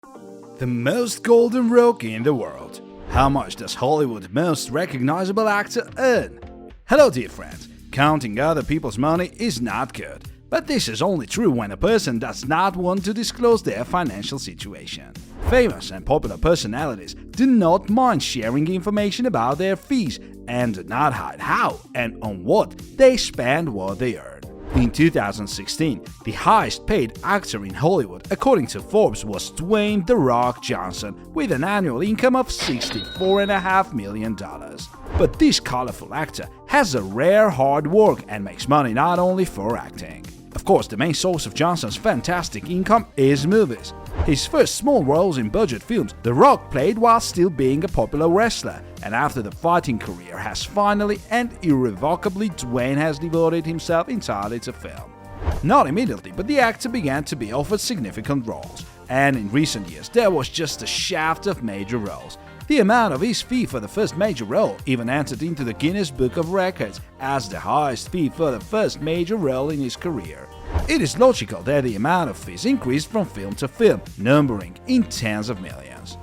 The most golden rock in the world. How much does Hollywood's most recognizable actor earn? Hello dear friends, counting other people's money is not good, but this is only true when a person does not want to disclose their financial situation. Famous and popular personalities do not mind sharing information about their fees and do not hide how and on what they spend what they earn. In 2016, the highest paid actor in Hollywood, according to Forbes, was Dwayne "The Rock" Johnson, with an annual income of $64.5 million. But this colorful actor has a rare hard work and makes money not only for acting. Of course, the main source of Johnson's fantastic income is movies. His first small roles in budget films, The Rock played while still being a popular wrestler, and after the fighting career has finally and irrevocably, Duane has devoted himself entirely to film. Not immediately, but the actor began to be offered significant roles, and in recent years there was just a shaft of major roles. The amount of his fee for the first major role even entered into the Guinness Book of Records as the highest fee for the first major role in his career. It is logical that the amount of fees increased from film to film, numbering in tens of millions.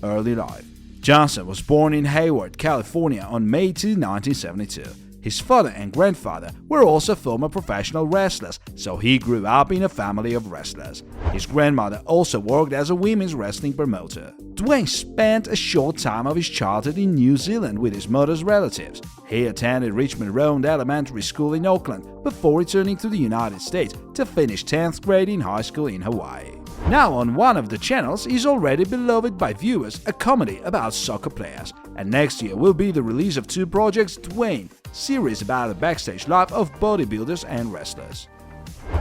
Early life. Johnson was born in Hayward, California on May 2, 1972. His father and grandfather were also former professional wrestlers, so he grew up in a family of wrestlers. His grandmother also worked as a women's wrestling promoter. Duane spent a short time of his childhood in New Zealand with his mother's relatives. He attended Richmond Road Elementary School in Auckland before returning to the United States to finish 10th grade in high school in Hawaii. Now on one of the channels is already beloved by viewers, a comedy about soccer players, and next year will be the release of two projects, Duane, series about the backstage life of bodybuilders and wrestlers.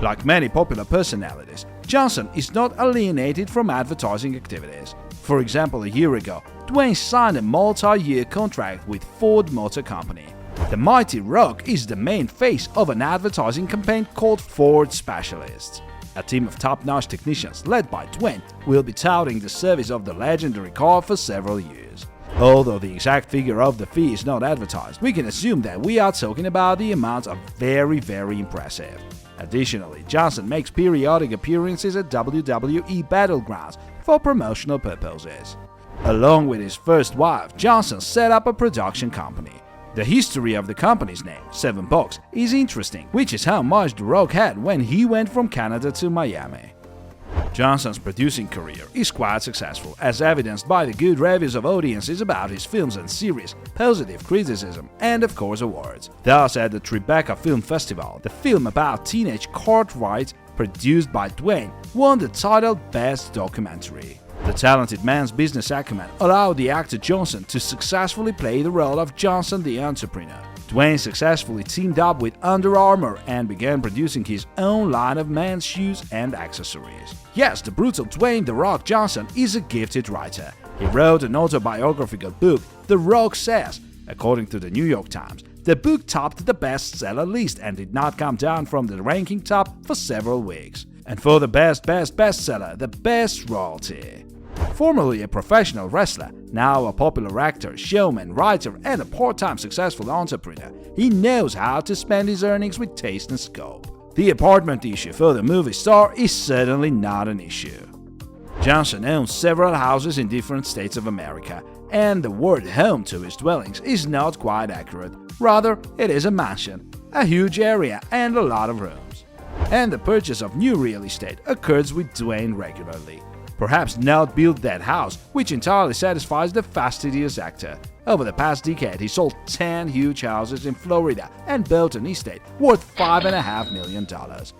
Like many popular personalities, Johnson is not alienated from advertising activities. For example, a year ago, Duane signed a multi-year contract with Ford Motor Company. The mighty Rock is the main face of an advertising campaign called Ford Specialists. A team of top-notch technicians led by Duane will be touting the service of the legendary car for several years. Although the exact figure of the fee is not advertised, we can assume that we are talking about the amounts are very impressive. Additionally, Johnson makes periodic appearances at WWE Battlegrounds for promotional purposes. Along with his first wife, Johnson set up a production company. The history of the company's name, 7 Bucks, is interesting, which is how much The Rock had when he went from Canada to Miami. Johnson's producing career is quite successful, as evidenced by the good reviews of audiences about his films and series, positive criticism, and of course awards. Thus, at the Tribeca Film Festival, the film about teenage Cartwright, produced by Duane, won the title Best Documentary. The talented man's business acumen allowed the actor Johnson to successfully play the role of Johnson the entrepreneur. Duane successfully teamed up with Under Armour and began producing his own line of men's shoes and accessories. Yes, the brutal Dwayne "The Rock" Johnson is a gifted writer. He wrote an autobiographical book, The Rock Says. According to the New York Times, the book topped the bestseller list and did not come down from the ranking top for several weeks. And for the best bestseller, the best royalty. Formerly a professional wrestler, now a popular actor, showman, writer, and a part-time successful entrepreneur, he knows how to spend his earnings with taste and scope. The apartment issue for the movie star is certainly not an issue. Johnson owns several houses in different states of America, and the word home to his dwellings is not quite accurate. Rather, it is a mansion, a huge area, and a lot of rooms. And the purchase of new real estate occurs with Duane regularly. Perhaps not build that house, which entirely satisfies the fastidious actor. Over the past decade, he sold 10 huge houses in Florida and built an estate worth $5.5 million.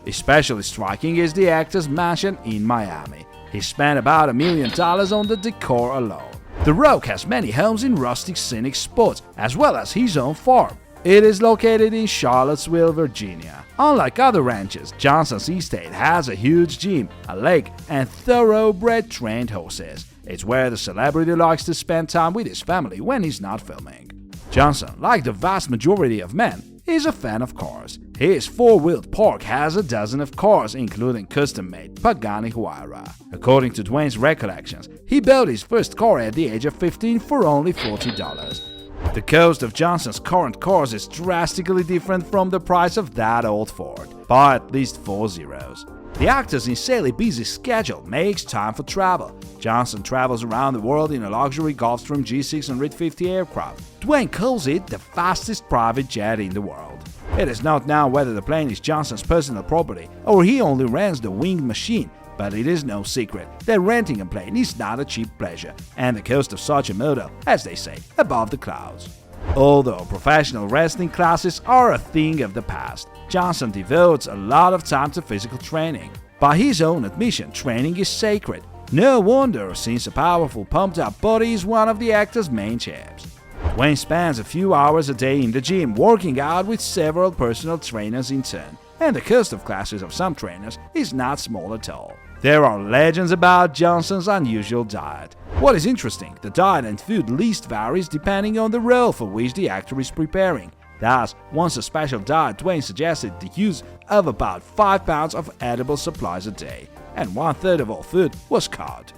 Especially striking is the actor's mansion in Miami. He spent about $1 million on the decor alone. The Rock has many homes in rustic scenic spots, as well as his own farm. It is located in Charlottesville, Virginia. Unlike other ranches, Johnson's estate has a huge gym, a lake, and thoroughbred trained horses. It's where the celebrity likes to spend time with his family when he's not filming. Johnson, like the vast majority of men, is a fan of cars. His four-wheeled park has a dozen of cars, including custom-made Pagani Huayra. According to Duane's recollections, he bought his first car at the age of 15 for only $40. The cost of Johnson's current cars is drastically different from the price of that old Ford, by at least 4 zeros. The actor's insanely busy schedule makes time for travel. Johnson travels around the world in a luxury Gulfstream G650 aircraft. Duane calls it the fastest private jet in the world. It is not known whether the plane is Johnson's personal property or he only rents the winged machine, but it is no secret that renting a plane is not a cheap pleasure, and the cost of such a model, as they say, above the clouds. Although professional wrestling classes are a thing of the past, Johnson devotes a lot of time to physical training. By his own admission, training is sacred. No wonder, since a powerful pumped-up body is one of the actor's main chips. Duane spends a few hours a day in the gym working out with several personal trainers in turn, and the cost of classes of some trainers is not small at all. There are legends about Johnson's unusual diet. What is interesting, the diet and food list varies depending on the role for which the actor is preparing. Thus, once a special diet, Duane suggested the use of about 5 pounds of edible supplies a day, and 1/3 of all food was cut.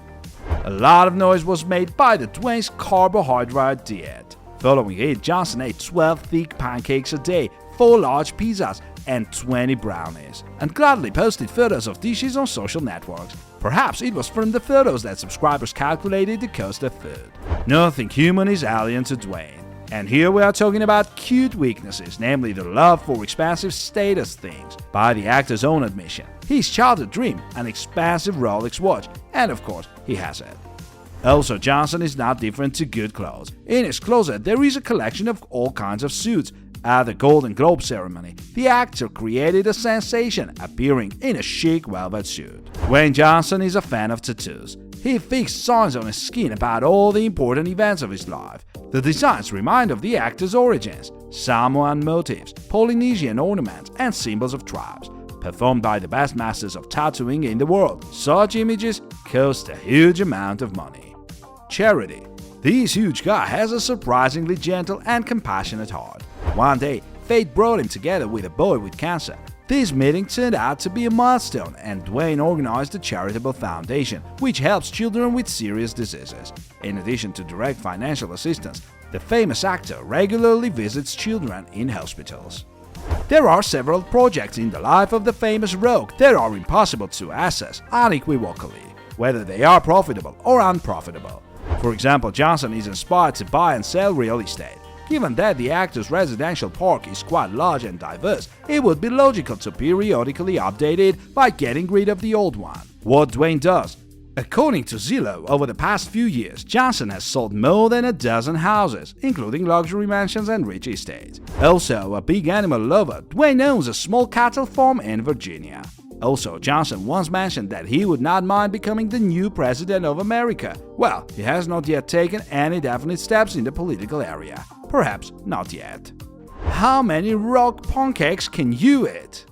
A lot of noise was made by the Duane's carbohydrate diet. Following it, Johnson ate 12 thick pancakes a day, 4 large pizzas, and 20 brownies, and gladly posted photos of dishes on social networks. Perhaps it was from the photos that subscribers calculated the cost of food. Nothing human is alien to Duane. And here we are talking about cute weaknesses, namely the love for expensive status things. By the actor's own admission, his childhood dream, an expensive Rolex watch, and of course, he has it. Also, Johnson is not different to good clothes. In his closet, there is a collection of all kinds of suits. At the Golden Globe ceremony, the actor created a sensation, appearing in a chic velvet suit. Dwayne Johnson is a fan of tattoos. He fixed signs on his skin about all the important events of his life. The designs remind of the actor's origins, Samoan motifs, Polynesian ornaments, and symbols of tribes. Performed by the best masters of tattooing in the world, such images cost a huge amount of money. Charity. This huge guy has a surprisingly gentle and compassionate heart. One day, fate brought him together with a boy with cancer. This meeting turned out to be a milestone, and Duane organized a charitable foundation which helps children with serious diseases. In addition to direct financial assistance, the famous actor regularly visits children in hospitals. There are several projects in the life of the famous rogue that are impossible to assess unequivocally, whether they are profitable or unprofitable. For example, Johnson is inspired to buy and sell real estate. Given that the actor's residential park is quite large and diverse, it would be logical to periodically update it by getting rid of the old one. What Duane does. According to Zillow, over the past few years, Johnson has sold more than a dozen houses, including luxury mansions and rich estates. Also, a big animal lover, Duane owns a small cattle farm in Virginia. Also, Johnson once mentioned that he would not mind becoming the new president of America. Well, he has not yet taken any definite steps in the political area. Perhaps not yet. How many rock pancakes can you eat?